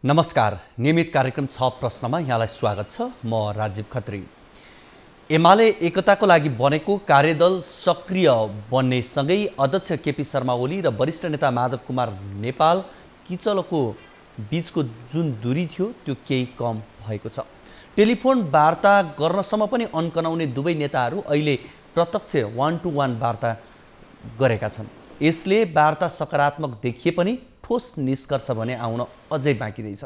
नमस्कार। नियमित कार्यक्रम 6 प्रश्नमा यहाँलाई स्वागत छ। म राजीव खत्री। एमाले एकताको लागि बनेको कार्यदल सक्रिय बन्ने सँगै अध्यक्ष केपी शर्मा ओली र वरिष्ठ नेता माधव कुमार नेपाल किचलोको बीचको जुन दूरी थियो त्यो केही कम भएको छ। टेलिफोन वार्ता गर्नसम्म पनि अनकनाउने दुवै नेताहरू अहिले प्रत्यक्ष 1-to-1 वार्ता गरेका छन्। यसले वार्ता सकारात्मक देखिए पनि ठोस निष्कर्ष भने आउन अझै बाँकी रहेछ।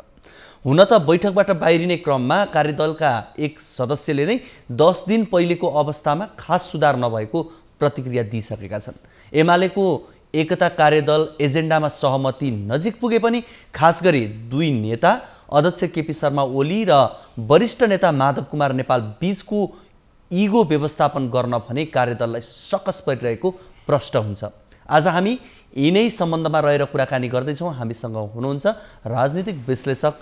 हुन त बैठकबाट बाहिरिने क्रममा कार्यदलका एक सदस्यले नै 10 दिन पहिलेको अवस्थामा खास सुधार नभएको प्रतिक्रिया दिइसकेका छन्। एमालेको एकता कार्यदल एजेन्डामा सहमति नजिक पुगे पनि खास गरी दुई नेता अध्यक्ष केपी शर्मा ओली र वरिष्ठ नेता माधव कुमार नेपाल बीचको इगो व्यवस्थापन गर्न भने कार्यदललाई सकस परिरहेको प्रश्न हुन्छ। आज हामी यिनै सम्बन्धमा रहेर कुराकानी गर्दैछौँ। हामीसँग हुनुहुन्छ राजनीतिक विश्लेषक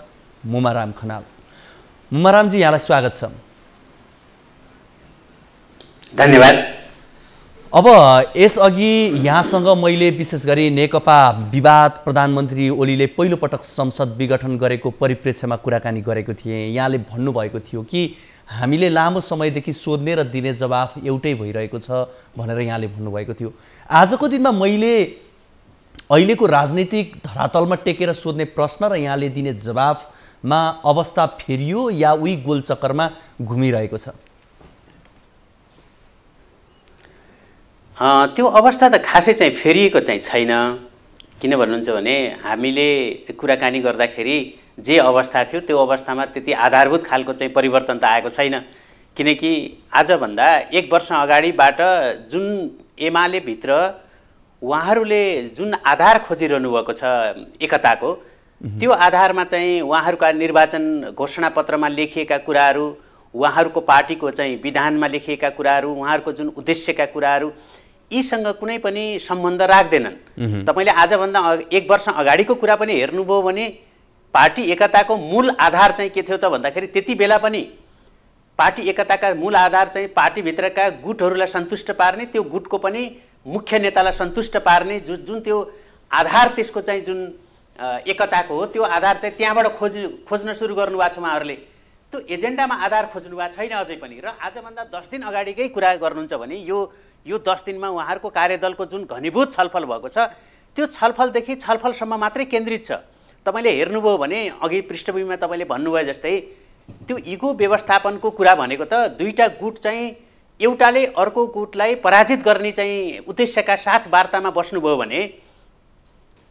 मुमाराम खनाल। मुमारामजी, यहाँलाई स्वागत छ। धन्यवाद। अब यसअघि यहाँसँग मैले विशेष गरी नेकपा विवाद प्रधानमन्त्री ओलीले पहिलोपटक संसद विघटन गरेको परिप्रेक्ष्यमा कुराकानी गरेको थिएँ। यहाँले भन्नुभएको थियो कि हामीले लामो समयदेखि सोध्ने र दिने जवाफ एउटै भइरहेको छ भनेर यहाँले भन्नुभएको थियो। आजको दिनमा मैले अहिलेको राजनीतिक धरातलमा टेकेर सोध्ने प्रश्न र यहाँले दिने जवाफमा अवस्था फेरियो या उही गोलचक्करमा घुमिरहेको छ? त्यो अवस्था त खासै चाहिँ फेरिएको चाहिँ छैन। किन भन्नुहुन्छ भने हामीले कुराकानी गर्दाखेरि जे अवस्था थियो त्यो अवस्थामा त्यति आधारभूत खालको चाहिँ परिवर्तन त आएको छैन। किनकि आजभन्दा 1 वर्ष अगाडिबाट जुन एमाले भित्र उहाँहरूले जुन आधार खोजिरहनु भएको छ एकताको, त्यो आधारमा चाहिँ उहाँहरूका निर्वाचन घोषणापत्रमा लेखिएका कुराहरू, उहाँहरूको पार्टीको चाहिँ विधानमा लेखिएका कुराहरू, उहाँहरूको जुन उद्देश्यका कुराहरू, यीसँग कुनै पनि सम्बन्ध राख्दैनन्। तपाईले आजभन्दा 1 वर्ष अगाडिको कुरा पनि हेर्नुभयो भने पार्टी एकताको मूल आधार चाहिँ के थियो त भन्दाखेरि त्यति बेला पनि पार्टी एकताका मूल आधार चाहिँ पार्टीभित्रका गुटहरूलाई सन्तुष्ट पार्ने, त्यो गुटको पनि मुख्य नेतालाई सन्तुष्ट पार्ने जुन त्यो आधार, त्यसको चाहिँ जुन एकताको हो त्यो आधार चाहिँ त्यहाँबाट खोज्न सुरु गर्नुभएको छ उहाँहरूले। त्यो एजेन्डामा आधार खोज्नु भएको छैन अझै पनि। र आजभन्दा 10 दिन अगाडिकै कुरा गर्नुहुन्छ भने यो 10 दिनमा उहाँहरूको कार्यदलको जुन घनीभूत छलफल भएको छ त्यो छलफलदेखि छलफलसम्म मात्रै केन्द्रित छ। तपाईले हेर्नुभयो भने अघि पृष्ठभूमिमा तपाईले भन्नुभयो जस्तै त्यो इगो व्यवस्थापनको कुरा भनेको त दुईटा गुट चाहिँ एउटाले अर्को गुटलाई पराजित गर्ने चाहिँ उद्देश्यका साथ वार्तामा बस्नुभयो भने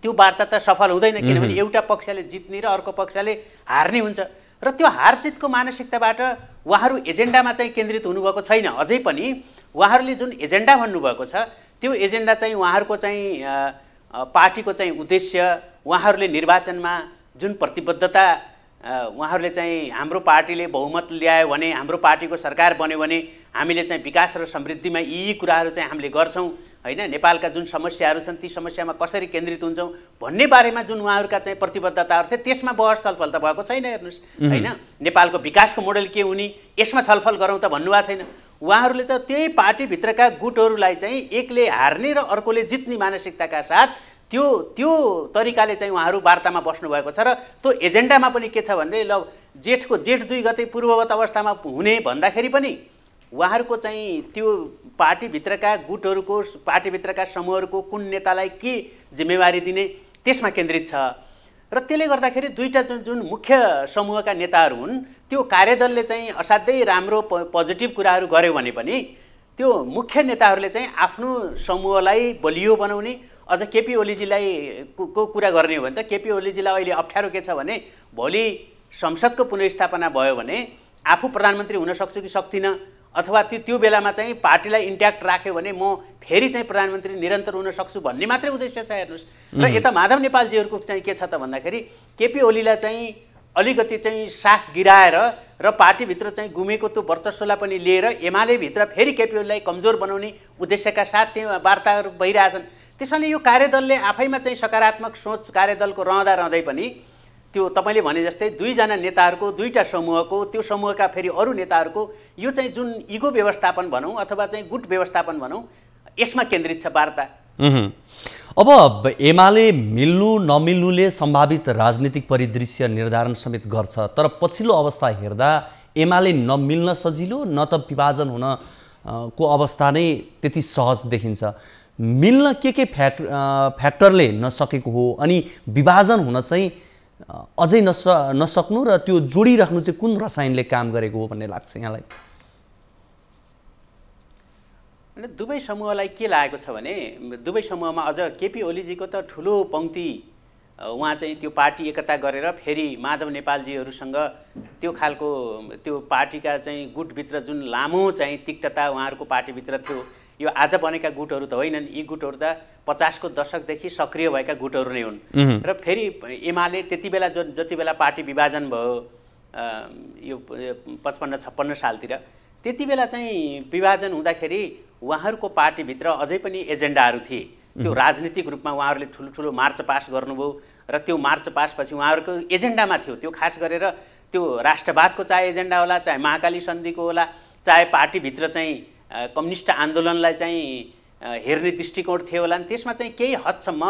त्यो वार्ता त सफल हुँदैन। किनभने एउटा पक्षले जित्ने र अर्को पक्षले हार्ने हुन्छ। र त्यो हारजितको मानसिकताबाट उहाँहरू एजेन्डामा चाहिँ केन्द्रित हुनुभएको छैन। अझै पनि उहाँहरूले जुन एजेन्डा भन्नुभएको छ त्यो एजेन्डा चाहिँ उहाँहरूको चाहिँ पार्टीको चाहिँ उद्देश्य, उहाँहरूले निर्वाचनमा जुन प्रतिबद्धता, उहाँहरूले चाहिँ हाम्रो पार्टीले बहुमत ल्यायो भने, हाम्रो पार्टीको सरकार बन्यो भने हामीले चाहिँ विकास र समृद्धिमा यी कुराहरू चाहिँ हामीले गर्छौँ हैन, नेपालका जुन समस्याहरू छन् ती समस्यामा कसरी केन्द्रित हुन्छौँ भन्ने बारेमा जुन उहाँहरूका चाहिँ प्रतिबद्धताहरू थिए त्यसमा बहस छलफल त भएको छैन। हेर्नुहोस् हैन, नेपालको विकासको मोडल के हुने यसमा छलफल गरौँ त भन्नुभएको छैन। उहाँहरूले त त्यही पार्टीभित्रका गुटहरूलाई चाहिँ एकले हार्ने र अर्कोले जित्ने मानसिकताका साथ त्यो तरिकाले चाहिँ उहाँहरू वार्तामा बस्नुभएको छ। र त्यो एजेन्डामा पनि के छ भने ल जेठ 2 गते पूर्ववत अवस्थामा हुने भन्दाखेरि पनि उहाँहरूको चाहिँ त्यो पार्टीभित्रका गुटहरूको, पार्टीभित्रका समूहहरूको कुन नेतालाई के जिम्मेवारी दिने त्यसमा केन्द्रित छ। र त्यसले गर्दाखेरि दुईटा जुन मुख्य समूहका नेताहरू हुन् त्यो कार्यदलले चाहिँ असाध्यै राम्रो पोजिटिभ कुराहरू गर्यो भने पनि त्यो मुख्य नेताहरूले चाहिँ आफ्नो समूहलाई बलियो बनाउने, अझ केपी ओलीजीलाई को कुरा गर्ने हो भने त केपी ओलीजीलाई अहिले अप्ठ्यारो के छ भने भोलि संसदको पुनर्स्थापना भयो भने आफू प्रधानमन्त्री हुन सक्छु कि सक्दिनँ, अथवा त्यो बेलामा चाहिँ पार्टीलाई इन्ट्याक्ट राख्यो भने म फेरि चाहिँ प्रधानमन्त्री निरन्तर हुन सक्छु भन्ने मात्रै उद्देश्य छ। हेर्नुहोस्, र यता माधव नेपालजीहरूको चाहिँ के छ त भन्दाखेरि केपी ओलीलाई चाहिँ अलिकति चाहिँ साख गिराएर र पार्टीभित्र चाहिँ गुमेको त्यो वर्चस्वलाई पनि लिएर एमाले भित्र फेरि केपी ओलीलाई कमजोर बनाउने उद्देश्यका साथ त्यहाँ वार्ताहरू भइरहेछन्। त्यसैले यो कार्यदलले आफैमा चाहिँ सकारात्मक सोच कार्यदलको रहँदै पनि त्यो तपाईले भने जस्तै दुईजना नेताहरूको, दुईटा समूहको, त्यो समूहका फेरि अरू नेताहरूको यो चाहिँ जुन इगो व्यवस्थापन भनौँ अथवा चाहिँ गुट व्यवस्थापन भनौँ यसमा केन्द्रित छ वार्ता। अब एमाले मिल्नु नमिल्नुले सम्भावित राजनीतिक परिदृश्य निर्धारण समेत गर्छ, तर पछिल्लो अवस्था हेर्दा एमाले नमिल्न सजिलो न त विभाजन हुन को अवस्था नै त्यति सहज देखिन्छ। मिल्न के फ्याक्टरले नसकेको हो अनि विभाजन हुन चाहिँ अझै नसक्नु र त्यो जोडिराख्नु चाहिँ कुन रसायनले काम गरेको हो भन्ने लाग्छ यहाँलाई? दुवै समूहलाई के लागेको छ भने दुवै समूहमा अझ केपी ओलीजीको त ठुलो पङ्क्ति उहाँ चाहिँ त्यो पार्टी एकता गरेर फेरि माधव नेपालजीहरूसँग त्यो खालको त्यो पार्टीका चाहिँ गुटभित्र जुन लामो चाहिँ तिक्तता उहाँहरूको पार्टीभित्र थियो, यो आज बनेका गुटहरू त होइनन्, यी गुटहरू त 50 को दशकदेखि सक्रिय भएका गुटहरू नै हुन्। र फेरि एमाले त्यति बेला जति बेला पार्टी विभाजन भयो यो 55-56 सालतिर, त्यति बेला चाहिँ विभाजन हुँदाखेरि उहाँहरूको पार्टीभित्र अझै पनि एजेन्डाहरू थिए। त्यो राजनीतिक रूपमा उहाँहरूले ठुलो मार्च पास गर्नुभयो र त्यो मार्च पासपछि उहाँहरूको एजेन्डामा थियो। त्यो खास गरेर त्यो राष्ट्रवादको चाहे एजेन्डा होला, चाहे महाकाली सन्धिको होला, चाहे पार्टीभित्र चाहिँ कम्युनिस्ट आन्दोलनलाई चाहिँ हेर्ने दृष्टिकोण थियो होला। त्यसमा चाहिँ केही हदसम्म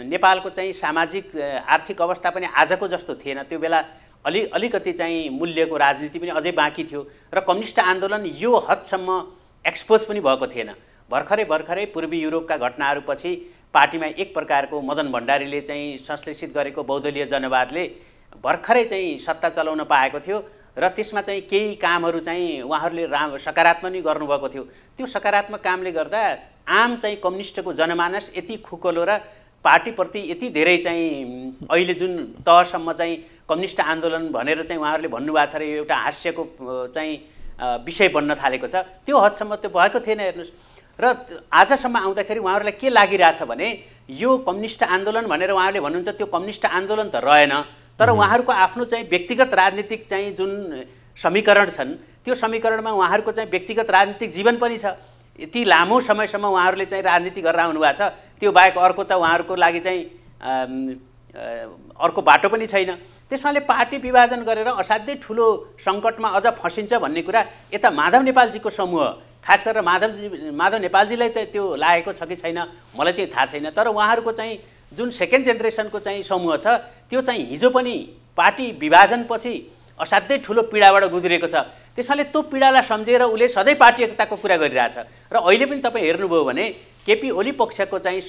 नेपालको चाहिँ सामाजिक आर्थिक अवस्था पनि आजको जस्तो थिएन। त्यो बेला अलिकति चाहिँ मूल्यको राजनीति पनि अझै बाँकी थियो र कम्युनिस्ट आन्दोलन यो हदसम्म एक्सपोज पनि भएको थिएन। भर्खरै पूर्वी युरोपका घटनाहरूपछि पार्टीमा एक प्रकारको मदन भण्डारीले चाहिँ संश्लेषित गरेको बहुदलीय जनवादले भर्खरै चाहिँ सत्ता चलाउन पाएको थियो र त्यसमा चाहिँ केही कामहरू चाहिँ उहाँहरूले सकारात्मक नै गर्नुभएको थियो। त्यो सकारात्मक कामले गर्दा आम चाहिँ कम्युनिस्टको जनमानस यति खुकलो र पार्टीप्रति यति धेरै चाहिँ अहिले जुन तहसम्म चाहिँ कम्युनिस्ट आन्दोलन भनेर चाहिँ उहाँहरूले भन्नुभएको छ र एउटा हास्यको चाहिँ विषय बन्न थालेको छ, त्यो हदसम्म त्यो भएको थिएन। हेर्नुहोस्, र आजसम्म आउँदाखेरि उहाँहरूलाई के लागिरहेछ भने यो कम्युनिस्ट आन्दोलन भनेर उहाँहरूले भन्नुहुन्छ, त्यो कम्युनिस्ट आन्दोलन त रहेन, तर उहाँहरूको आफ्नो चाहिँ व्यक्तिगत राजनीतिक चाहिँ जुन समीकरण छन् त्यो समीकरणमा उहाँहरूको चाहिँ व्यक्तिगत राजनीतिक जीवन पनि छ। यति लामो समयसम्म उहाँहरूले चाहिँ राजनीति गरेर आउनुभएको छ, त्यो बाहेक अर्को त उहाँहरूको लागि चाहिँ अर्को बाटो पनि छैन। त्यसमाले पार्टी विभाजन गरेर असाध्यै ठुलो सङ्कटमा अझ फसिन्छ भन्ने कुरा यता माधव नेपालजीको समूह, खास गरेर माधव नेपालजीलाई त त्यो लागेको छ कि छैन मलाई चाहिँ थाहा छैन, तर उहाँहरूको चाहिँ जुन सेकेन्ड जेनेरेसनको चाहिँ समूह छ त्यो चाहिँ हिजो पनि पार्टी विभाजनपछि असाध्यै ठुलो पीडाबाट गुज्रेको छ। त्यसमाले त्यो पीडालाई सम्झेर उसले सधैँ पार्टी एकताको कुरा गरिरहेछ र अहिले पनि तपाईँ हेर्नुभयो भने केपी ओली पक्षको चाहिँ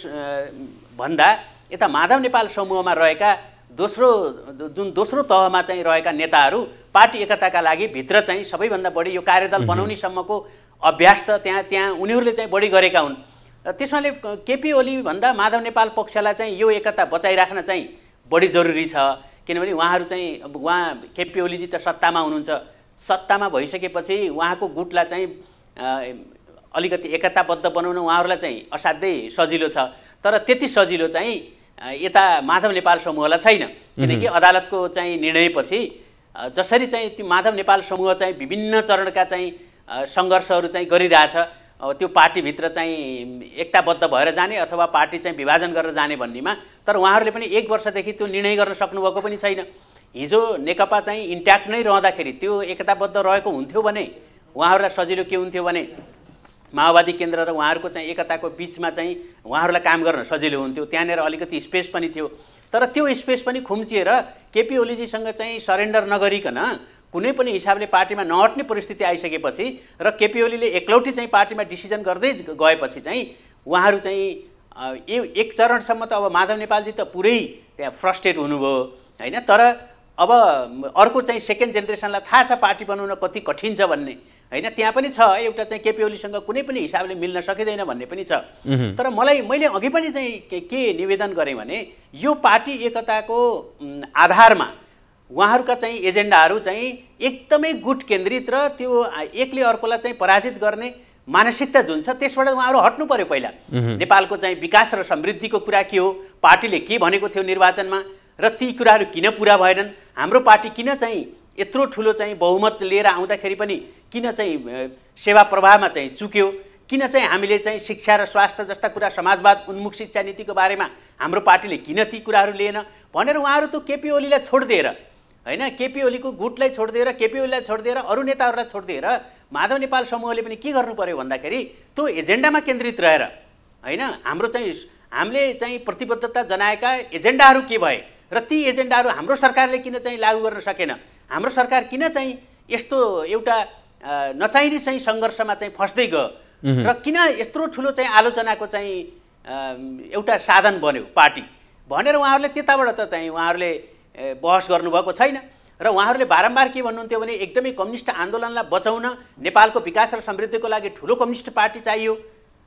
भन्दा यता माधव नेपाल समूहमा रहेका दोस्रो तहमा चाहिँ रहेका नेताहरू पार्टी एकताका लागि भित्र चाहिँ सबैभन्दा बढी यो कार्यदल बनाउनेसम्मको अभ्यास त त्यहाँ उनीहरूले चाहिँ बढी गरेका हुन्। त्यसमाले केपी ओली भन्दा माधव नेपाल पक्षलाई चाहिँ यो एकता बचाइराख्न चाहिँ बढी जरुरी छ, किनभने उहाँहरू चाहिँ अब उहाँ केपी ओलीजी त सत्तामा हुनुहुन्छ, सत्तामा भइसकेपछि उहाँको गुटलाई चाहिँ अलिकति एकताबद्ध बनाउन उहाँहरूलाई चाहिँ असाध्यै सजिलो छ, तर त्यति सजिलो चाहिँ यता माधव नेपाल समूहलाई छैन। किनकि अदालतको चाहिँ निर्णयपछि जसरी चाहिँ त्यो माधव नेपाल समूह चाहिँ विभिन्न चरणका चाहिँ सङ्घर्षहरू चाहिँ गरिरहेछ, त्यो पार्टीभित्र चाहिँ एकताबद्ध भएर जाने अथवा पार्टी चाहिँ विभाजन गरेर जाने भन्नेमा, तर उहाँहरूले पनि 1 वर्षदेखि त्यो निर्णय गर्न सक्नुभएको पनि छैन। हिजो नेकपा चाहिँ इन्ट्याक्ट नै रहँदाखेरि त्यो एकताबद्ध रहेको हुन्थ्यो भने उहाँहरूलाई सजिलो के हुन्थ्यो भने माओवादी केन्द्र र उहाँहरूको चाहिँ एकताको बिचमा चाहिँ उहाँहरूलाई काम गर्न सजिलो हुन्थ्यो, त्यहाँनिर अलिकति स्पेस पनि थियो। तर त्यो स्पेस पनि खुम्चिएर केपी ओलीजीसँग चाहिँ सरेन्डर नगरिकन कुनै पनि हिसाबले पार्टीमा नहट्ने परिस्थिति आइसकेपछि र केपी ओलीले एकलौटी चाहिँ पार्टीमा डिसिजन गर्दै गएपछि चाहिँ उहाँहरू चाहिँ एक चरणसम्म त अब माधव नेपालजी त पुरै त्यहाँ फ्रस्ट्रेट हुनुभयो हैन। तर अब अर्को चाहिँ सेकेन्ड जेनेरेसनलाई थाहा छ पार्टी बनाउन कति कठिन छ भन्ने हैन, त्यहाँ पनि छ एउटा चाहिँ केपी ओलीसँग कुनै पनि हिसाबले मिल्न सकिँदैन भन्ने पनि छ। तर मैले अघि पनि चाहिँ के निवेदन गरेँ भने यो पार्टी एकताको आधारमा उहाँहरूका चाहिँ एजेन्डाहरू चाहिँ एकदमै गुट केन्द्रित र त्यो एकले अर्कोलाई चाहिँ पराजित गर्ने मानसिकता जुन छ त्यसबाट उहाँहरू हट्नु पर्यो। पहिला नेपालको चाहिँ विकास र समृद्धिको कुरा के हो, पार्टीले के भनेको थियो निर्वाचनमा र ती कुराहरू किन पुरा भएनन्, हाम्रो पार्टी किन चाहिँ यत्रो ठुलो चाहिँ बहुमत लिएर आउँदाखेरि पनि किन चाहिँ सेवा प्रवाहमा चाहिँ चुक्यो, किन चाहिँ हामीले चाहिँ शिक्षा र स्वास्थ्य जस्ता कुरा समाजवाद उन्मुख शिक्षा नीतिको बारेमा हाम्रो पार्टीले किन ती कुराहरू लिएन भनेर उहाँहरू त केपी ओलीलाई छोडिदिएर हैन, केपी ओलीको गुटलाई छोडिदिएर केपी ओलीलाई छोडिदिएर अरू नेताहरूलाई छोडिदिएर माधव नेपाल समूहले पनि के गर्नु पर्यो भन्दाखेरि त्यो एजेन्डामा केन्द्रित रहेर हैन, हाम्रो चाहिँ हामीले चाहिँ प्रतिबद्धता जनाएका एजेन्डाहरू के भए र ती एजेन्डाहरू हाम्रो सरकारले किन चाहिँ लागू गर्न सकेन, हाम्रो सरकार किन चाहिँ यस्तो एउटा नचाहिने चाहिँ सङ्घर्षमा चाहिँ फस्दै गयो र किन यत्रो ठुलो चाहिँ आलोचनाको चाहिँ एउटा साधन बन्यो पार्टी भनेर उहाँहरूले त्यताबाट त चाहिँ उहाँहरूले बहस गर्नुभएको छैन। र उहाँहरूले बारम्बार के भन्नुहुन्थ्यो भने एकदमै कम्युनिस्ट आन्दोलनलाई बचाउन नेपालको विकास र समृद्धिको लागि ठुलो कम्युनिस्ट पार्टी चाहियो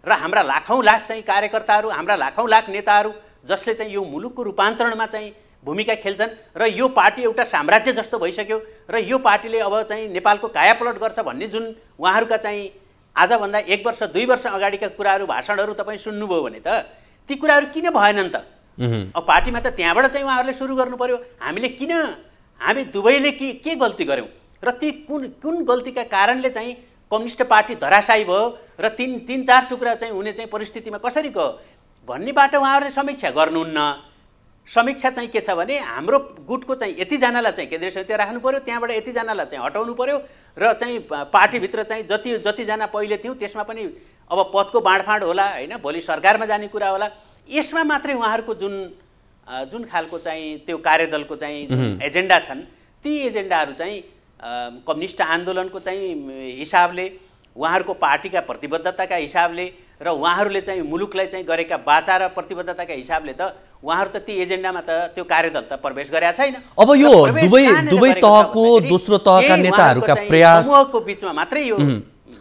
र हाम्रा लाखौँ लाख चाहिँ कार्यकर्ताहरू, हाम्रा लाखौँ लाख नेताहरू जसले चाहिँ यो मुलुकको रूपान्तरणमा चाहिँ भूमिका खेल्छन् र यो पार्टी एउटा साम्राज्य जस्तो भइसक्यो र यो पार्टीले अब चाहिँ नेपालको कायापलट गर्छ भन्ने जुन उहाँहरूका चाहिँ आजभन्दा 1 वर्ष 2 वर्ष अगाडिका कुराहरू भाषणहरू तपाईँ सुन्नुभयो भने त ती कुराहरू किन भएनन् त? अब पार्टीमा त त्यहाँबाट चाहिँ उहाँहरूले सुरु गर्नु पर्यो। हामी दुवैले के गल्ती गर्यौँ र ती कुन गल्तीका कारणले चाहिँ कम्युनिस्ट पार्टी धराशायी भयो र तीन चार टुक्रा चाहिँ हुने चाहिँ परिस्थितिमा कसरी गयो भन्नेबाट उहाँहरूले समीक्षा गर्नुहुन्न। समीक्षा चाहिँ के छ भने हाम्रो गुटको चाहिँ यतिजनालाई चाहिँ केन्द्रीय समितिमा राख्नु पर्यो, त्यहाँबाट यतिजनालाई चाहिँ हटाउनु पर्यो र चाहिँ पार्टीभित्र चाहिँ जतिजना पहिले थियौँ त्यसमा पनि अब पदको बाँडफाँड होला होइन, भोलि सरकारमा जाने कुरा होला। यसमा मात्रै उहाँहरूको जुन खालको चाहिँ त्यो कार्यदलको चाहिँ एजेन्डा छन् ती एजेन्डाहरू चाहिँ कम्युनिस्ट आन्दोलनको चाहिँ हिसाबले, उहाँहरूको पार्टीका प्रतिबद्धताका हिसाबले र उहाँहरूले चाहिँ मुलुकलाई चाहिँ गरेका बाचा र प्रतिबद्धताका हिसाबले त उहाँहरू त ती एजेन्डामा त त्यो कार्यदल त प्रवेश गरेका छैन। अब यो दुवै तहको दोस्रो तहका नेताहरूका प्रयास समूहको बिचमा मात्रै यो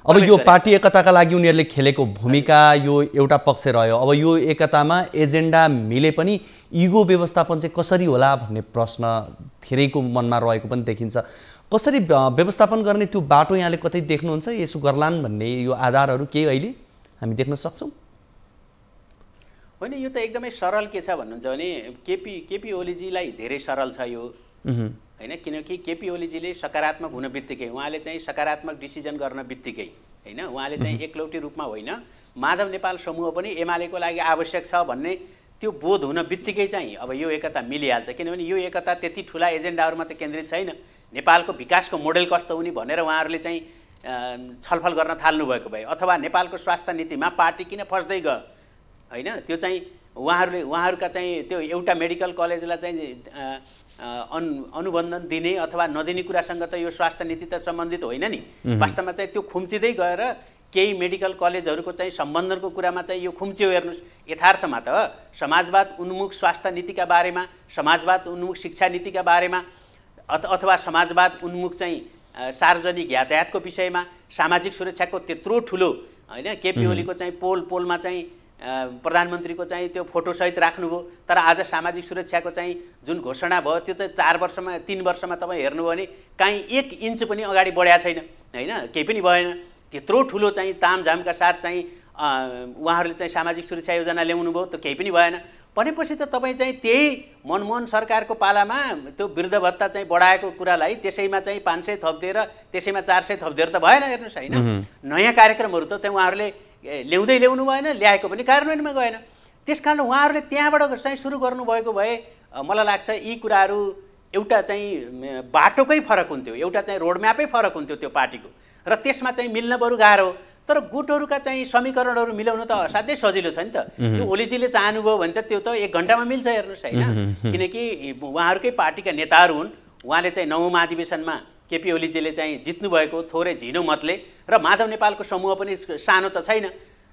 अब यो पार्टी एकताका लागि उनीहरूले खेलेको भूमिका यो एउटा पक्ष रह्यो। अब यो एकतामा एजेन्डा मिले पनि इगो व्यवस्थापन चाहिँ कसरी होला भन्ने प्रश्न धेरैको मनमा रहेको पनि देखिन्छ। कसरी व्यवस्थापन गर्ने त्यो बाटो यहाँले कतै देख्नुहुन्छ? यसो गर्लान् भन्ने यो आधारहरू केही अहिले हामी देख्न सक्छौँ? होइन, यो त एकदमै सरल के छ भन्नुहुन्छ भने केपी ओलीजीलाई धेरै सरल छ यो होइन, किनकि केपी ओलीजीले सकारात्मक हुन बित्तिकै उहाँले चाहिँ सकारात्मक डिसिजन गर्न बित्तिकै होइन, उहाँले चाहिँ एकलौटी रूपमा होइन माधव नेपाल समूह पनि एमालेको लागि आवश्यक छ भन्ने त्यो बोध हुन बित्तिकै चाहिँ अब यो एकता मिलिहाल्छ। किनभने यो एकता त्यति ठुला एजेन्डाहरूमा त केन्द्रित छैन। नेपालको विकासको मोडेल कस्तो हुने भनेर उहाँहरूले चाहिँ छलफल गर्न थाल्नुभएको भए अथवा नेपालको स्वास्थ्य नीतिमा पार्टी किन फस्दै गयो होइन, त्यो चाहिँ उहाँहरूका चाहिँ त्यो एउटा मेडिकल कलेजलाई चाहिँ अनुबन्धन दिने अथवा नदिने कुरासँग त यो स्वास्थ्य नीति त सम्बन्धित होइन नि। वास्तवमा चाहिँ त्यो खुम्चिँदै गएर केही मेडिकल कलेजहरूको चाहिँ सम्बन्धनको कुरामा चाहिँ यो खुम्च्यो। हेर्नुहोस्, यथार्थमा त समाजवाद उन्मुख स्वास्थ्य नीतिका बारेमा, समाजवाद उन्मुख शिक्षा नीतिका बारेमा अथवा समाजवाद उन्मुख चाहिँ सार्वजनिक यातायातको विषयमा सामाजिक सुरक्षाको त्यत्रो ठुलो होइन केपी ओलीको चाहिँ पोलमा चाहिँ प्रधानमन्त्रीको चाहिँ त्यो फोटोसहित राख्नुभयो, तर आज सामाजिक सुरक्षाको चाहिँ जुन घोषणा भयो त्यो चाहिँ 3 वर्षमा तपाईँ हेर्नुभयो भने काहीँ 1 इन्च पनि अगाडि बढाएको छैन होइन, केही पनि भएन। त्यत्रो ठुलो चाहिँ तामझामका साथ चाहिँ उहाँहरूले चाहिँ सामाजिक सुरक्षा योजना ल्याउनु भयो, त केही पनि भएन। भनेपछि त तपाईँ चाहिँ त्यही मनमोहन सरकारको पालामा त्यो वृद्ध भत्ता चाहिँ बढाएको कुरालाई त्यसैमा चाहिँ 500 थपिदिएर त्यसैमा 400 थपिदिएर त भएन। हेर्नुहोस् होइन, नयाँ कार्यक्रमहरू त त्यहाँ उहाँहरूले ल्याउनु भएन, ल्याएको पनि कार्यान्वयनमा गएन। त्यस कारण उहाँहरूले त्यहाँबाट चाहिँ सुरु गर्नुभएको भए मलाई लाग्छ यी कुराहरू एउटा चाहिँ बाटोकै फरक हुन्थ्यो, एउटा चाहिँ रोडम्यापै फरक हुन्थ्यो त्यो पार्टीको, र त्यसमा चाहिँ मिल्न बरु गाह्रो। तर गुटहरूका चाहिँ समीकरणहरू मिलाउन त असाध्यै सजिलो छ नि त। त्यो ओलीजीले चाहनुभयो भने त त्यो त 1 घन्टामा मिल्छ। हेर्नुहोस् होइन, किनकि उहाँहरूकै पार्टीका नेताहरू हुन्। उहाँले चाहिँ 9औं महाधिवेशनमा केपी ओलीजीले चाहिँ जित्नु भएको थोरै झिनो मतले, र माधव नेपालको समूह पनि सानो त छैन।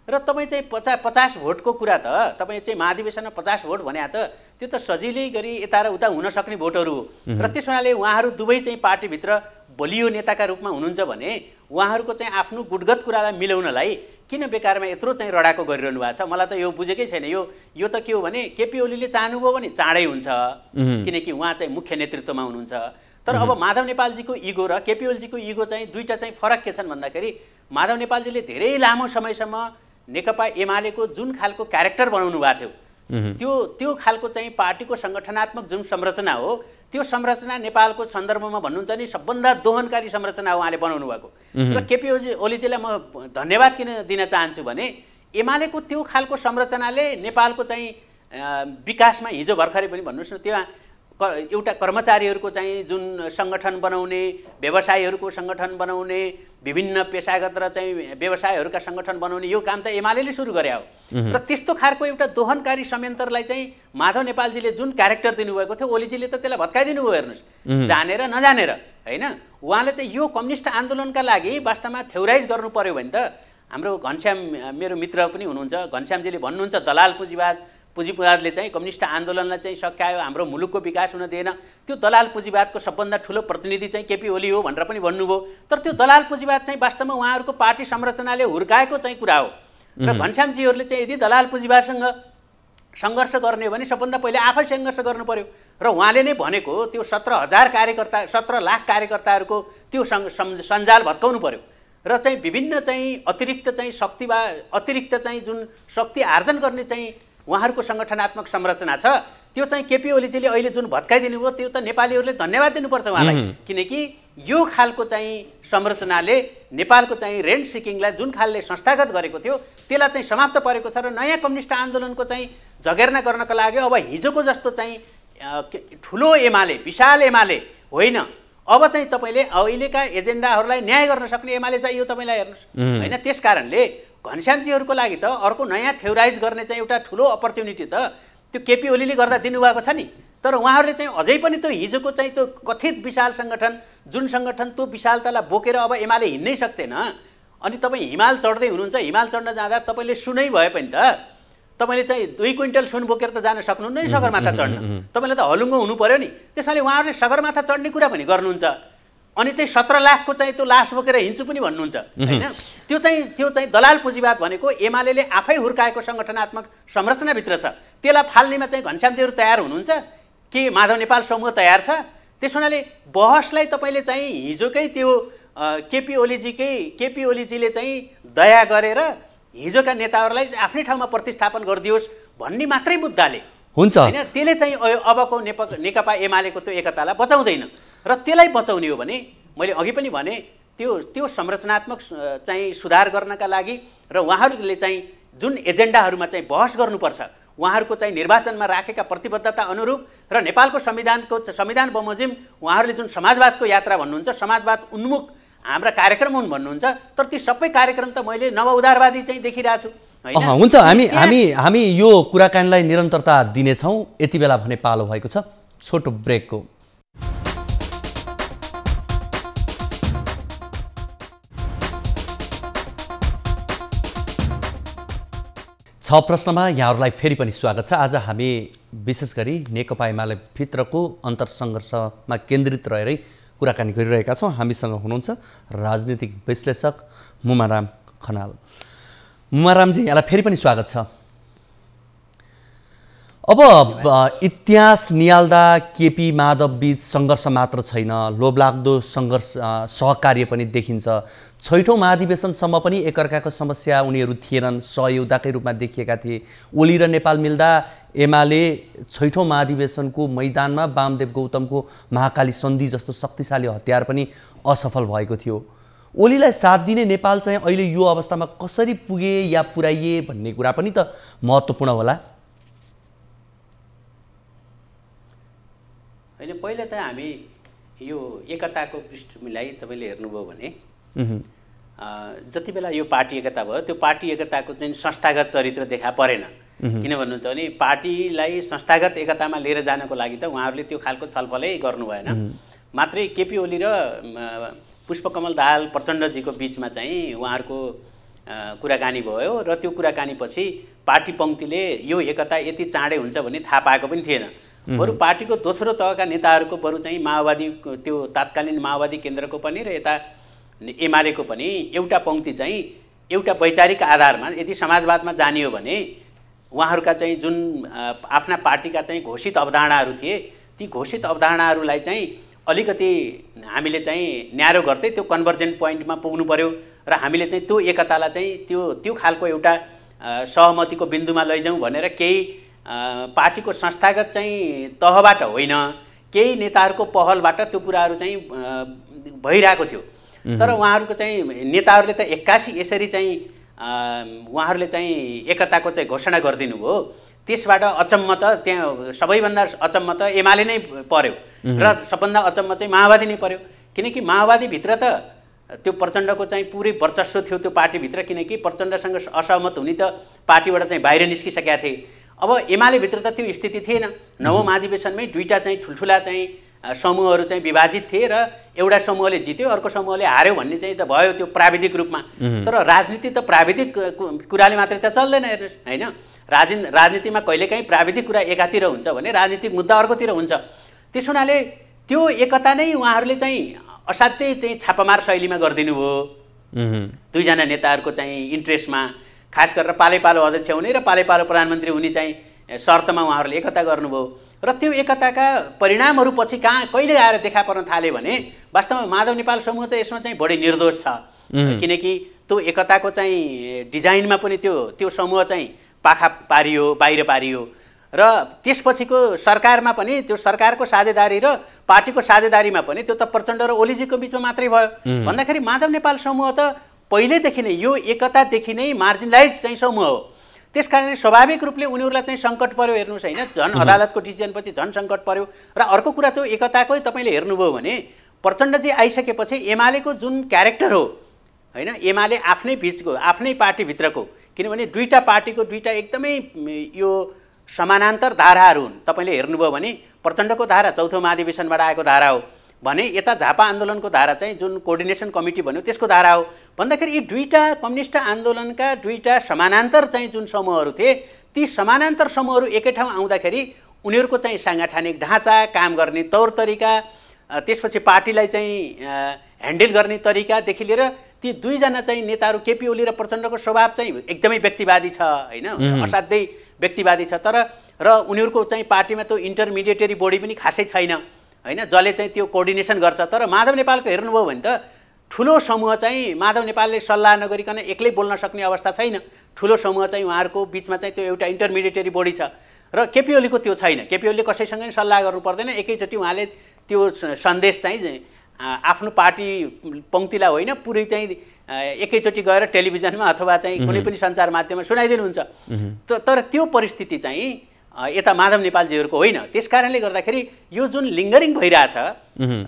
र तपाईँ चाहिँ 50 भोटको कुरा त तपाईँ चाहिँ महाधिवेशनमा 50 भोट भने त त्यो त सजिलै गरी यता र उता हुन सक्ने भोटहरू हो। र त्यस हुनाले उहाँहरू दुवै चाहिँ पार्टीभित्र बलियो नेताका रूपमा हुनुहुन्छ भने उहाँहरूको चाहिँ आफ्नो गुटगत कुरालाई मिलाउनलाई किन बेकारमा यत्रो चाहिँ रडाको गरिरहनु भएको छ? मलाई त यो बुझेकै छैन। यो त के हो भने केपी ओलीले चाहनुभयो भने चाँडै हुन्छ, किनकि उहाँ चाहिँ मुख्य नेतृत्वमा हुनुहुन्छ। तर अब माधव नेपालजीको इगो र केपी ओलीजीको इगो चाहिँ दुईटा चाहिँ फरक के छन् भन्दाखेरि माधव नेपालजीले धेरै लामो समयसम्म नेकपा एमालेको जुन खालको क्यारेक्टर बनाउनु भएको थियो त्यो खालको चाहिँ पार्टीको सङ्गठनात्मक जुन संरचना हो त्यो संरचना नेपालको सन्दर्भमा भन्नुहुन्छ नि सबभन्दा दोहनकारी संरचना उहाँले बनाउनु भएको। र केपी ओलीजीलाई म धन्यवाद किन दिन चाहन्छु भने एमालेको त्यो खालको संरचनाले नेपालको चाहिँ विकासमा हिजो भर्खरै पनि भन्नुहोस् न एउटा कर्मचारीहरूको चाहिँ जुन सङ्गठन बनाउने, व्यवसायीहरूको सङ्गठन बनाउने, विभिन्न पेशागत र चाहिँ व्यवसायहरूका सङ्गठन बनाउने यो काम त एमाले सुरु गरे हो। र त्यस्तो खालको एउटा दोहनकारी संयन्त्रलाई चाहिँ माधव नेपालजीले जुन क्यारेक्टर दिनुभएको थियो, ओलीजीले त त्यसलाई भत्काइदिनु भयो। हेर्नुहोस्, जानेर नजानेर होइन, उहाँले चाहिँ यो कम्युनिस्ट आन्दोलनका लागि वास्तवमा थ्योराइज गर्नु पर्यो भने त हाम्रो घनश्याम मेरो मित्र पनि हुनुहुन्छ, घनश्यामजीले भन्नुहुन्छ दलाल पुँजीवादले चाहिँ कम्युनिस्ट आन्दोलनलाई चाहिँ सकायो, हाम्रो मुलुकको विकास हुन दिएन। त्यो दलाल पुँजीवादको सबभन्दा ठुलो प्रतिनिधि चाहिँ केपी ओली हो भनेर पनि भन्नुभयो। तर त्यो दलाल पुँजीवाद चाहिँ वास्तवमा उहाँहरूको पार्टी संरचनाले हुर्काएको चाहिँ कुरा हो। र घनश्यामजीहरूले चाहिँ यदि दलाल पुँजीवादसँग सङ्घर्ष गर्ने हो भने सबभन्दा पहिले आफै सङ्घर्ष गर्नु पर्यो। र उहाँले नै भनेको त्यो 17,000 कार्यकर्ता 17 लाख कार्यकर्ताहरूको त्यो सञ्जाल भत्काउनु पर्यो। र चाहिँ विभिन्न चाहिँ अतिरिक्त चाहिँ जुन शक्ति आर्जन गर्ने चाहिँ उहाँहरूको सङ्गठनात्मक संरचना छ, त्यो चाहिँ केपी ओलीजीले अहिले जुन भत्काइदिनु भयो, त्यो त नेपालीहरूले धन्यवाद दिनुपर्छ उहाँलाई। किनकि यो खालको चाहिँ संरचनाले नेपालको चाहिँ रेन्ट सिकिङलाई जुन खालले संस्थागत गरेको थियो त्यसलाई चाहिँ समाप्त परेको छ। र नयाँ कम्युनिस्ट आन्दोलनको चाहिँ जगेर्ना गर्नको लागि अब हिजोको जस्तो चाहिँ ठुलो एमाले, विशाल एमाले होइन, अब चाहिँ तपाईँले अहिलेका एजेन्डाहरूलाई न्याय गर्न सक्ने एमाले चाहियो तपाईँलाई। हेर्नुहोस् होइन, त्यस कारणले घनश्यामजीहरूको लागि त अर्को नयाँ थ्योराइज गर्ने चाहिँ एउटा ठुलो अपर्च्युनिटी त त्यो केपी ओलीले गर्दा दिनुभएको छ नि। तर उहाँहरूले चाहिँ अझै पनि त्यो हिजोको चाहिँ त्यो कथित विशाल सङ्गठन, जुन सङ्गठन त्यो विशालतालाई बोकेर अब एमाले हिँड्नै सक्दैन। अनि तपाईँ हिमाल चढ्दै हुनुहुन्छ, हिमाल चढ्न जाँदा तपाईँले सुनै भए पनि त तपाईँले चाहिँ 2 क्विन्टल सुन बोकेर त जान सक्नुहुन्न सगरमाथा चढ्न, तपाईँलाई त हलुङ्गो हुनु पर्यो नि। त्यसैले उहाँहरूले सगरमाथा चढ्ने कुरा पनि गर्नुहुन्छ, अनि चाहिँ 17 लाखको चाहिँ त्यो लास बोकेर हिँड्छु पनि भन्नुहुन्छ होइन। त्यो चाहिँ दलाल पुँजीवाद भनेको एमाले आफै हुर्काएको सङ्गठनात्मक संरचनाभित्र छ। त्यसलाई फाल्नेमा चाहिँ घनश्यामजीहरू तयार हुनुहुन्छ कि माधव नेपाल समूह तयार छ? त्यस हुनाले बहसलाई तपाईँले चाहिँ हिजोकै त्यो केपी ओलीजीले चाहिँ दया गरेर हिजोका नेताहरूलाई आफ्नै ठाउँमा प्रतिस्थापन गरिदियोस् भन्ने मात्रै मुद्दाले हुन्छ होइन, त्यसले चाहिँ अबको नेकपा एमालेको त्यो एकतालाई बचाउँदैन। र त्यसलाई बचाउने हो भने मैले अघि पनि भने त्यो संरचनात्मक चाहिँ सुधार गर्नका लागि र उहाँहरूले चाहिँ जुन एजेन्डाहरूमा चाहिँ बहस गर्नुपर्छ, उहाँहरूको चाहिँ निर्वाचनमा राखेका प्रतिबद्धता अनुरूप र नेपालको संविधान बमोजिम उहाँहरूले जुन समाजवादको यात्रा भन्नुहुन्छ, समाजवाद उन्मुख हाम्रा कार्यक्रम हुन् भन्नुहुन्छ। तर ती सबै कार्यक्रम त मैले नवउदारवादी चाहिँ देखिरहेको छु। हुन्छ, हामी यो कुराकानीलाई निरन्तरता दिनेछौँ। यति बेला भने पालो भएको छ छोटो ब्रेकको। छ प्रश्नमा यहाँहरूलाई फेरि पनि स्वागत छ। आज हामी विशेष गरी नेकपा एमाले भित्रको अन्तर्सङ्घर्षमा केन्द्रित रहेरै कुराकानी गरिरहेका छौँ। हामीसँग हुनुहुन्छ राजनीतिक विश्लेषक मुमाराम खनाल। मुमारामजी, यहाँलाई फेरि पनि स्वागत छ। अब इतिहास निहाल्दा केपी माधव बीच सङ्घर्ष मात्र छैन, लोभलाग्दो सङ्घर्ष सहकार्य पनि देखिन्छ। छैठौँ महाधिवेशनसम्म पनि एकअर्काको समस्या उनीहरू थिएनन्, सहयोद्धाकै रूपमा देखिएका थिए। ओली र नेपाल मिल्दा एमाले छैठौँ महाधिवेशनको मैदानमा वामदेव गौतमको महाकाली सन्धि जस्तो शक्तिशाली हतियार पनि असफल भएको थियो। ओलीलाई साथ दिने नेपाल चाहिँ अहिले यो अवस्थामा कसरी पुगे या पुर्याइए भन्ने कुरा पनि त महत्त्वपूर्ण होला। होइन, पहिला त हामी यो एकताको पृष्ठभूमिलाई तपाईँले हेर्नुभयो भने जति बेला यो पार्टी एकता भयो, त्यो पार्टी एकताको चाहिँ संस्थागत चरित्र देखा परेन। किन भन्नुहुन्छ भने पार्टीलाई संस्थागत एकतामा लिएर जानको लागि त उहाँहरूले त्यो खालको छलफलै गर्नु भएन। मात्रै केपी ओली र पुष्पकमल दाहाल प्रचण्डजीको बिचमा चाहिँ उहाँहरूको कुराकानी भयो र त्यो कुराकानीपछि पार्टी पङ्क्तिले यो एकता यति चाँडै हुन्छ भन्ने थाहा पाएको पनि थिएन। बरु पार्टीको दोस्रो तहका नेताहरूको बरु चाहिँ माओवादी त्यो तात्कालीन माओवादी केन्द्रको पनि र यता एमालेको पनि एउटा पङ्क्ति चाहिँ एउटा वैचारिक आधारमा यदि समाजवादमा जानियो भने उहाँहरूका चाहिँ जुन आफ्ना पार्टीका चाहिँ घोषित अवधारणाहरू थिए, ती घोषित अवधारणाहरूलाई चाहिँ अलिकति हामीले चाहिँ न्यारो गर्दै त्यो कन्भर्जेन्ट पोइन्टमा पुग्नु पर्यो र हामीले चाहिँ त्यो एकतालाई चाहिँ त्यो खालको एउटा सहमतिको बिन्दुमा लैजाउँ भनेर केही पार्टीको संस्थागत चाहिँ तहबाट होइन, केही नेताहरूको पहलबाट त्यो कुराहरू चाहिँ भइरहेको थियो। तर उहाँहरूको चाहिँ नेताहरूले त 81 यसरी चाहिँ उहाँहरूले चाहिँ एकताको चाहिँ घोषणा गरिदिनु भयो। त्यसबाट अचम्म त त्यहाँ सबैभन्दा अचम्म त एमाले नै पर्यो र सबभन्दा अचम्म चाहिँ माओवादी नै पर्यो। किनकि माओवादीभित्र त त्यो प्रचण्डको चाहिँ पुरै वर्चस्व थियो त्यो पार्टीभित्र, किनकि प्रचण्डसँग असहमत हुने त पार्टीबाट चाहिँ बाहिर निस्किसकेका थिए। अब एमालेभित्र त त्यो स्थिति थिएन। नवौँ महाधिवेशनमै दुईवटा चाहिँ ठुल्ठुला चाहिँ समूहहरू चाहिँ विभाजित थिए र एउटा समूहले जित्यो अर्को समूहले हार्यो भन्ने चाहिँ त भयो त्यो प्राविधिक रूपमा। तर राजनीति त प्राविधिक कुराले मात्रै त चल्दैन हेर्नुहोस् होइन। राजनीतिमा कहिलेकाहीँ प्राविधिक कुरा एकातिर हुन्छ भने राजनीतिक मुद्दा अर्कोतिर हुन्छ। त्यस हुनाले त्यो एकता नै उहाँहरूले चाहिँ असाध्यै चाहिँ छापामार शैलीमा गरिदिनु भयो। दुईजना नेताहरूको चाहिँ इन्ट्रेस्टमा, खास गरेर पालैपालो अध्यक्ष हुने र पालैपालो प्रधानमन्त्री हुने चाहिँ शर्तमा उहाँहरूले एकता गर्नुभयो र त्यो एकताका परिणामहरू पछि कहिले आएर देखा पर्न थाले भने वास्तवमा माधव नेपाल समूह त यसमा चाहिँ बढी निर्दोष छ। किनकि त्यो एकताको चाहिँ डिजाइनमा पनि त्यो समूह चाहिँ पाखा पारियो, बाहिर पारियो र त्यसपछिको सरकारमा पनि त्यो सरकारको साझेदारी र पार्टीको साझेदारीमा पनि त्यो त प्रचण्ड र ओलीजीको बिचमा मात्रै भयो। भन्दाखेरि माधव नेपाल समूह त पहिलेदेखि नै यो एकतादेखि नै मार्जिनलाइज चाहिँ समूह हो। त्यसकारणले स्वाभाविक रूपले उनीहरूलाई चाहिँ सङ्कट पर्यो हेर्नुहोस् होइन। झन् अदालतको डिसिजनपछि झन् सङ्कट पर्यो। र अर्को कुरा त्यो एकताकै तपाईँले हेर्नुभयो भने प्रचण्डजी आइसकेपछि एमालेको जुन क्यारेक्टर हो होइन, एमाले आफ्नै बिचको आफ्नै पार्टीभित्रको, किनभने दुईवटा पार्टीको दुईवटा एकदमै यो समानान्तर धाराहरू हुन्। तपाईँले हेर्नुभयो भने प्रचण्डको धारा चौथो महाधिवेशनबाट आएको धारा हो भने यता झापा आन्दोलनको धारा चाहिँ जुन कोअर्डिनेसन कमिटी भन्यो त्यसको धारा हो। भन्दाखेरि यी दुईवटा कम्युनिस्ट आन्दोलनका दुईवटा समानान्तर चाहिँ जुन समूहहरू थिए ती समानान्तर समूहहरू एकै ठाउँ आउँदाखेरि उनीहरूको चाहिँ साङ्गठनिक ढाँचा, काम गर्ने तौर तरिका, त्यसपछि पार्टीलाई चाहिँ ह्यान्डल गर्ने तरिकादेखि लिएर ती दुईजना चाहिँ नेताहरू केपी ओली र प्रचण्डको स्वभाव चाहिँ एकदमै व्यक्तिवादी छ होइन, असाध्यै व्यक्तिवादी छ। तर र उनीहरूको चाहिँ पार्टीमा त्यो इन्टरमिडिएटरी बडी पनि खासै छैन होइन, जसले चाहिँ त्यो कोअर्डिनेसन गर्छ। तर माधव नेपालको हेर्नुभयो भने त ठुलो समूह चाहिँ माधव नेपालले सल्लाह नगरिकन एक्लै बोल्न सक्ने अवस्था छैन। ठुलो समूह चाहिँ उहाँहरूको बिचमा चाहिँ त्यो एउटा इन्टरमिडिएटरी बडी छ र केपी ओलीको त्यो छैन। केपी ओलीले कसैसँग नि सल्लाह गर्नु पर्दैन, एकैचोटि उहाँले त्यो सन्देश चाहिँ आफ्नो पार्टी पङ्क्तिलाई होइन पुरै चाहिँ एकैचोटि गएर टेलिभिजनमा अथवा चाहिँ कुनै पनि सञ्चार माध्यममा सुनाइदिनुहुन्छ। तर त्यो परिस्थिति चाहिँ यता माधव नेपालजीहरूको होइन। त्यसकारणले गर्दाखेरि यो जुन लिङ्गरिङ भइरहेछ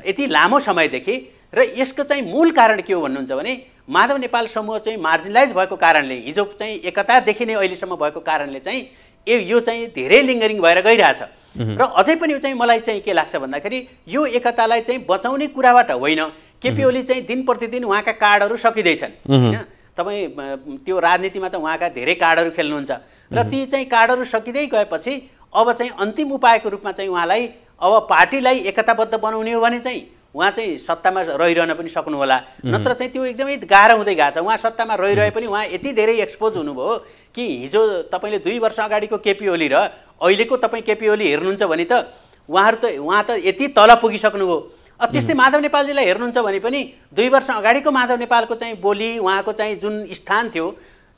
यति लामो समयदेखि र यसको चाहिँ मूल कारण के हो भन्नुहुन्छ भने माधव नेपाल समूह चाहिँ मार्जिनलाइज भएको कारणले, हिजो चाहिँ एकतादेखि नै अहिलेसम्म भएको कारणले चाहिँ यो चाहिँ धेरै लिङ्गरिङ भएर गइरहेछ। र अझै पनि चाहिँ मलाई चाहिँ के लाग्छ भन्दाखेरि यो एकतालाई चाहिँ बचाउने कुराबाट होइन, केपी ओली चाहिँ दिन प्रतिदिन उहाँका कार्डहरू सकिँदैछन् होइन। तपाईँ त्यो राजनीतिमा त उहाँका धेरै कार्डहरू खेल्नुहुन्छ र ती चाहिँ कार्डहरू सकिँदै गएपछि अब चाहिँ अन्तिम उपायको रूपमा चाहिँ उहाँलाई अब पार्टीलाई एकताबद्ध बनाउने हो भने चाहिँ उहाँ चाहिँ सत्तामा रहिरहन पनि सक्नुहोला, नत्र चाहिँ त्यो एकदमै गाह्रो हुँदै गएको छ। उहाँ सत्तामा रहिरहे पनि उहाँ यति धेरै एक्सपोज हुनुभयो कि हिजो तपाईँले 2 वर्ष अगाडिको केपी ओली र अहिलेको तपाईँ केपी ओली हेर्नुहुन्छ भने त उहाँ त यति तल पुगिसक्नुभयो। त्यस्तै माधव नेपालजीलाई हेर्नुहुन्छ भने पनि 2 वर्ष अगाडिको माधव नेपालको चाहिँ बोली, उहाँको चाहिँ जुन स्थान थियो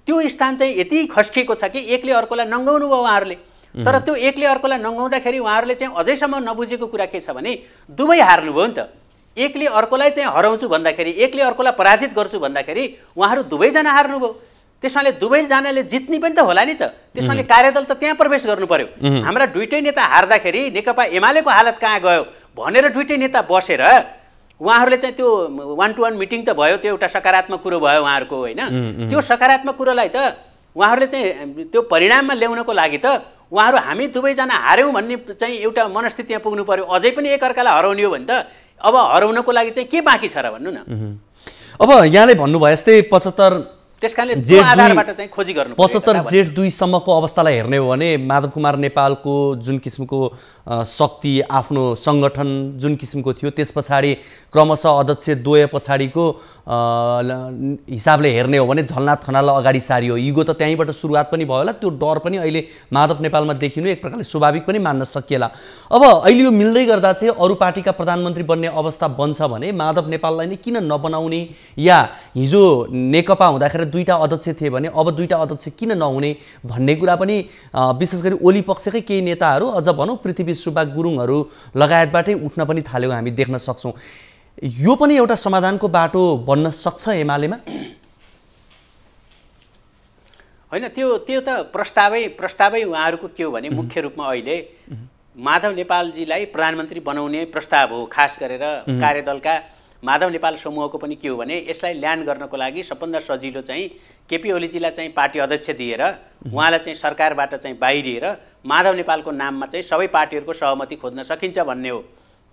त्यो स्थान चाहिँ यति खस्किएको छ कि एकले अर्कोलाई नङ्गाउनु भयो उहाँहरूले। तर त्यो एकले अर्कोलाई नङ्गाउँदाखेरि उहाँहरूले चाहिँ अझैसम्म नबुझेको कुरा के छ भने दुवै हार्नुभयो नि त। एकले अर्कोलाई चाहिँ हराउँछु भन्दाखेरि, एकले अर्कोलाई पराजित गर्छु भन्दाखेरि उहाँहरू दुवैजना हार्नुभयो। त्यसमाले दुवैजनाले जित्ने पनि त होला नि त। त्यसमाले कार्यदल त त्यहाँ प्रवेश गर्नु पर्यो। हाम्रा दुईटै नेता हार्दाखेरि नेकपा एमालेको हालत कहाँ गयो भनेर दुईटै नेता बसेर उहाँहरूले चाहिँ त्यो 1-to-1 मिटिङ त भयो, त्यो एउटा सकारात्मक कुरो भयो उहाँहरूको होइन। त्यो सकारात्मक कुरोलाई त उहाँहरूले चाहिँ त्यो परिणाममा ल्याउनको लागि त उहाँहरू हामी दुवैजना हार्यौँ भन्ने चाहिँ एउटा मनस्थितिमा पुग्नु पर्यो। अझै पनि एकअर्कालाई हराउने हो भने त अब हराउनको लागि चाहिँ के बाँकी छ र भन्नु न। अब यहाँले भन्नुभयो यस्तै 75 त्यसकारणले त्यो आधारबाट चाहिँ खोजी गर्नु 75 जेठ 2 सम्मको अवस्थालाई हेर्ने हो भने माधव कुमार नेपालको जुन किसिमको शक्ति, आफ्नो सङ्गठन जुन किसिमको थियो, त्यस पछाडि क्रमशः अध्यक्ष द्वय पछाडिको हिसाबले हेर्ने हो भने झलनाथ खनाल अगाडि सारियो। इगो त त्यहीँबाट सुरुवात पनि भयो होला। त्यो डर पनि अहिले माधव नेपालमा देखिनु एक प्रकारले स्वाभाविक पनि मान्न सकिएला। अब अहिले यो मिल्दै गर्दा चाहिँ अरू पार्टीका प्रधानमन्त्री बन्ने अवस्था बन्छ भने माधव नेपाललाई नै किन नबनाउने, या हिजो नेकपा हुँदाखेरि 2टा अध्यक्ष थिए भने अब 2टा अध्यक्ष किन नहुने भन्ने कुरा पनि विशेष गरी ओली पक्षकै केही नेताहरू, अझ भनौँ पृथ्वी सुब्बा गुरुङहरू लगायतबाटै उठ्न पनि थालेको हामी देख्न सक्छौँ। यो पनि एउटा समाधानको बाटो बन्न सक्छ एमालेमा? होइन त्यो त प्रस्तावै उहाँहरूको के हो भने मुख्य रूपमा अहिले माधव नेपालजीलाई प्रधानमन्त्री बनाउने प्रस्ताव हो। खास गरेर कार्यदलका माधव नेपाल समूहको पनि के हो भने यसलाई ल्यान्ड गर्नको लागि सबभन्दा सजिलो चाहिँ केपी ओलीजीलाई चाहिँ पार्टी अध्यक्ष दिएर उहाँलाई चाहिँ सरकारबाट चाहिँ बाहिरिएर माधव नेपालको नाममा चाहिँ सबै पार्टीहरूको सहमति खोज्न सकिन्छ भन्ने हो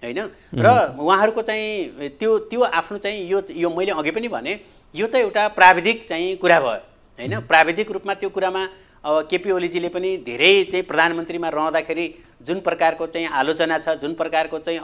होइन। र उहाँहरूको चाहिँ त्यो आफ्नो चाहिँ यो मैले अघि पनि भने यो त एउटा प्राविधिक चाहिँ कुरा भयो होइन। प्राविधिक रूपमा त्यो कुरामा अब केपी ओलीजीले पनि धेरै चाहिँ प्रधानमन्त्रीमा रहँदाखेरि जुन प्रकारको चाहिँ आलोचना छ, जुन प्रकारको चाहिँ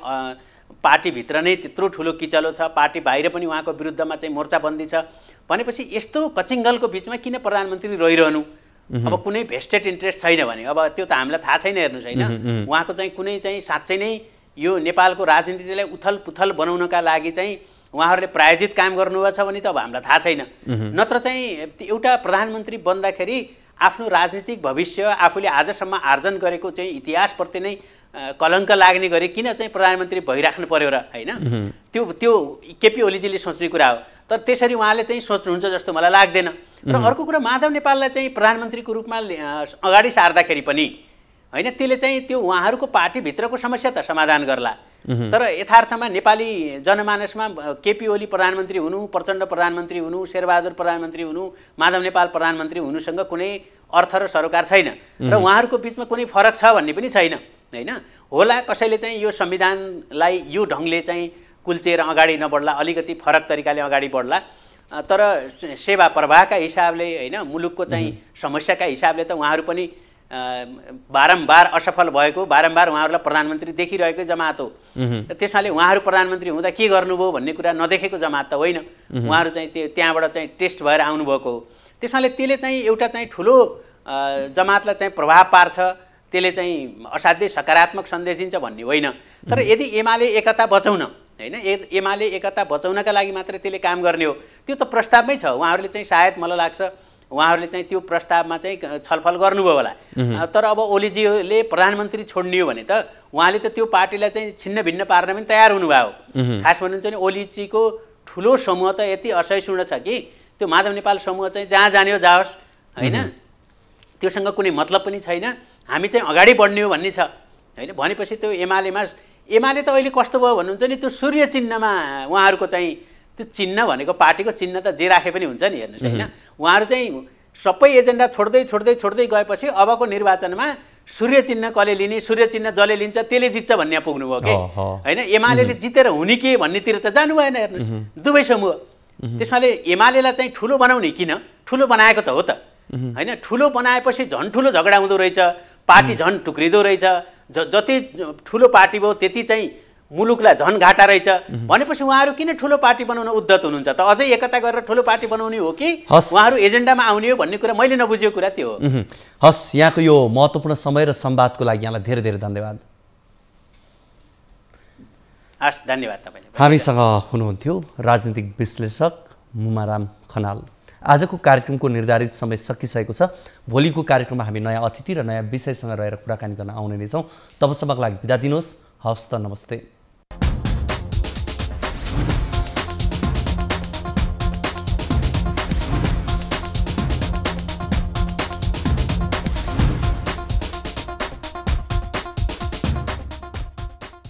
पार्टीभित्र नै त्यत्रो ठुलो किचलो छ, पार्टी बाहिर पनि उहाँको विरुद्धमा चाहिँ मोर्चाबन्दी छ भनेपछि यस्तो कचिङ्गलको बिचमा किन प्रधानमन्त्री रहिरहनु? अब कुनै भेस्टेड इन्ट्रेस्ट छैन भने अब त्यो त हामीलाई थाहा छैन, हेर्नुहोस् होइन। उहाँको चाहिँ कुनै चाहिँ साँच्चै नै यो नेपालको राजनीतिलाई उथल पुथल बनाउनका लागि चाहिँ उहाँहरूले प्रायोजित काम गर्नुभएको छ भने त अब हामीलाई थाहा छैन। नत्र चाहिँ एउटा प्रधानमन्त्री बन्दाखेरि आफ्नो राजनीतिक भविष्य आफूले आजसम्म आर्जन गरेको चाहिँ इतिहासप्रति नै कलङ्क लाग्ने गरी किन चाहिँ प्रधानमन्त्री भइराख्नु पर्यो र होइन। त्यो केपी ओलीजीले सोच्ने कुरा हो, तर त्यसरी उहाँले चाहिँ सोच्नुहुन्छ जस्तो मलाई लाग्दैन। र अर्को कुरा माधव नेपाललाई चाहिँ प्रधानमन्त्रीको रूपमा अगाडि सार्दाखेरि पनि होइन त्यसले चाहिँ त्यो उहाँहरूको पार्टीभित्रको समस्या त समाधान गर्ला, तर यथार्थमा नेपाली जनमानसमा केपी ओली प्रधानमन्त्री हुनु, प्रचण्ड प्रधानमन्त्री हुनु, शेरबहादुर प्रधानमन्त्री हुनु, माधव नेपाल प्रधानमन्त्री हुनुसँग कुनै अर्थ र सरोकार छैन र उहाँहरूको बिचमा कुनै फरक छ भन्ने पनि छैन होइन। होला कसैले चाहिँ यो संविधानलाई यो ढङ्गले चाहिँ कुल्चेर अगाडि नबढ्ला, अलिकति फरक तरिकाले अगाडि बढ्ला, तर सेवा प्रवाहका हिसाबले होइन मुलुकको चाहिँ समस्याका हिसाबले त उहाँहरू पनि बारम्बार असफल भएको, बारम्बार उहाँहरूलाई प्रधानमन्त्री देखिरहेकै जमात हो। त्यसैले उहाँहरू प्रधानमन्त्री हुँदा के गर्नुभयो भन्ने कुरा नदेखेको जमात त होइन, उहाँहरू चाहिँ त्यहाँबाट चाहिँ टेस्ट भएर आउनुभएको हो। त्यसैले त्यसले चाहिँ एउटा चाहिँ ठुलो जमातलाई चाहिँ प्रभाव पार्छ, त्यसले चाहिँ असाध्यै सकारात्मक सन्देश दिन्छ भन्ने होइन। तर यदि एमाले एकता बचाउन होइन, एमाले एकता बचाउनका लागि मात्रै त्यसले काम गर्ने हो, त्यो त प्रस्तावमै छ। उहाँहरूले चाहिँ सायद मलाई लाग्छ उहाँहरूले चाहिँ त्यो प्रस्तावमा चाहिँ छलफल गर्नुभयो होला, तर अब ओलीजीले प्रधानमन्त्री छोड्ने हो भने त उहाँले त त्यो पार्टीलाई चाहिँ छिन्न भिन्न पार्न पनि तयार हुनुभयो। खास भन्नुहुन्छ भने ओलीजीको ठुलो समूह त यति असहिष्णु छ कि त्यो माधव नेपाल समूह चाहिँ जहाँ जाने हो जाओस् होइन, त्योसँग कुनै मतलब पनि छैन, हामी चाहिँ अगाडि बढ्ने हो भन्ने छ होइन। भनेपछि त्यो एमाले त अहिले कस्तो भयो भन्नुहुन्छ नि, त्यो सूर्य चिन्हमा उहाँहरूको चाहिँ त्यो चिन्ह भनेको पार्टीको चिन्ह त जे राखे पनि हुन्छ नि, हेर्नुहोस् होइन। उहाँहरू चाहिँ सबै एजेन्डा छोड्दै छोड्दै छोड्दै गएपछि अबको निर्वाचनमा सूर्य चिन्ह कसले लिने, सूर्य चिन्ह जसले लिन्छ त्यसले जित्छ भन्ने पुग्नुभयो कि होइन। एमाले जितेर हुने के भन्नेतिर त जानु भएन, हेर्नुहोस् दुवै समूह। त्यसैले एमालेलाई चाहिँ ठुलो बनाउने किन, ठुलो बनाएको त हो त होइन। ठुलो बनाएपछि झन् ठुलो झगडा हुँदो रहेछ, पार्टी झन् टुक्रिँदो रहेछ, जति ठुलो पार्टी भयो त्यति चाहिँ मुलुकलाई झन् घाटा रहेछ भनेपछि उहाँहरू किन ठुलो पार्टी बनाउन उद्धत हुनुहुन्छ त? अझै एकता गरेर ठुलो पार्टी बनाउने हो कि उहाँहरू एजेन्डामा आउने हो भन्ने कुरा मैले नबुझेको कुरा त्यो हो। हस्, यहाँको यो महत्त्वपूर्ण समय र संवादको लागि यहाँलाई धेरै धेरै धन्यवाद। हस्, धन्यवाद तपाईँले। हामीसँग हुनुहुन्थ्यो राजनीतिक विश्लेषक मुमाराम खनाल। आजको कार्यक्रमको निर्धारित समय सकिसकेको छ। भोलिको कार्यक्रममा हामी नयाँ अतिथि र नयाँ विषयसँग रहेर कुराकानी गर्न आउने नै छौँ। तबसम्मको लागि बिदा दिनुहोस्। हवस् त, नमस्ते।